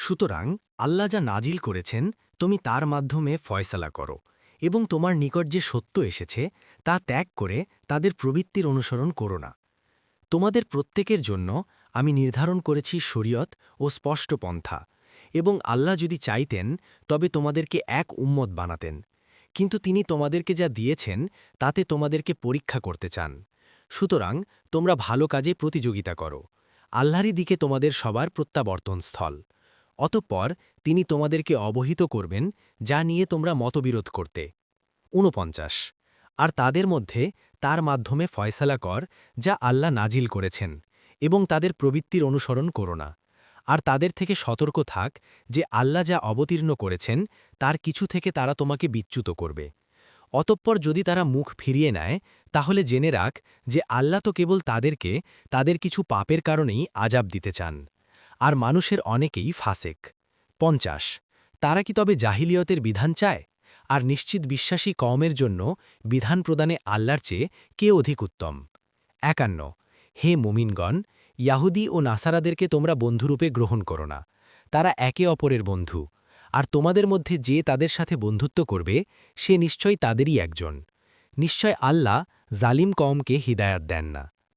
সুতরাং আল্লাহ যা নাজিল করেছেন তুমি তার মাধ্যমে ফয়সালা করো এবং তোমার নিকট যে সত্য এসেছে তা ত্যাগ করে তাদের প্রবৃত্তির অনুসরণ করো না। তোমাদের প্রত্যেকের জন্য আমি নির্ধারণ করেছি শরীয়ত ও স্পষ্ট পন্থা, এবং আল্লাহ যদি চাইতেন তবে তোমাদেরকে এক উম্মত বানাতেন, কিন্তু তিনি তোমাদেরকে যা দিয়েছেন তাতে তোমাদেরকে পরীক্ষা করতে চান। সুতরাং তোমরা ভালো কাজে প্রতিযোগিতা করো। আল্লাহরই দিকে তোমাদের সবার প্রত্যাবর্তনস্থল। অতঃপর তিনি তোমাদেরকে অবহিত করবেন যা নিয়ে তোমরা মতবিরোধ করতে। ৪৯ আর তাদের মধ্যে তার মাধ্যমে ফয়সালা কর যা আল্লাহ নাজিল করেছেন, এবং তাদের প্রবৃত্তির অনুসরণ করো না। আর তাদের থেকে সতর্ক থাক যে আল্লাহ যা অবতীর্ণ করেছেন তার কিছু থেকে তারা তোমাকে বিচ্যুত করবে। অতঃপর যদি তারা মুখ ফিরিয়ে নেয় তাহলে জেনে রাখ যে আল্লাহ তো কেবল তাদেরকে তাদের কিছু পাপের কারণেই আযাব দিতে চান। আর মানুষের অনেকেই ফাসেক। ৫০ তারা কি তবে জাহিলিয়তের বিধান চায়? আর নিশ্চিত বিশ্বাসী কওমের জন্য বিধান প্রদানে আল্লাহর চেয়ে কে অধিক উত্তম? ৫১ হে মুমিনগণ, ইয়াহুদী ও নাসারাদেরকে তোমরা বন্ধুরূপে গ্রহণ করো না। তারা একে অপরের বন্ধু, আর তোমাদের মধ্যে যে তাদের সাথে বন্ধুত্ব করবে সে নিশ্চয় তাদেরই একজন। নিশ্চয় আল্লাহ জালিম কওমকে হিদায়াত দেন না।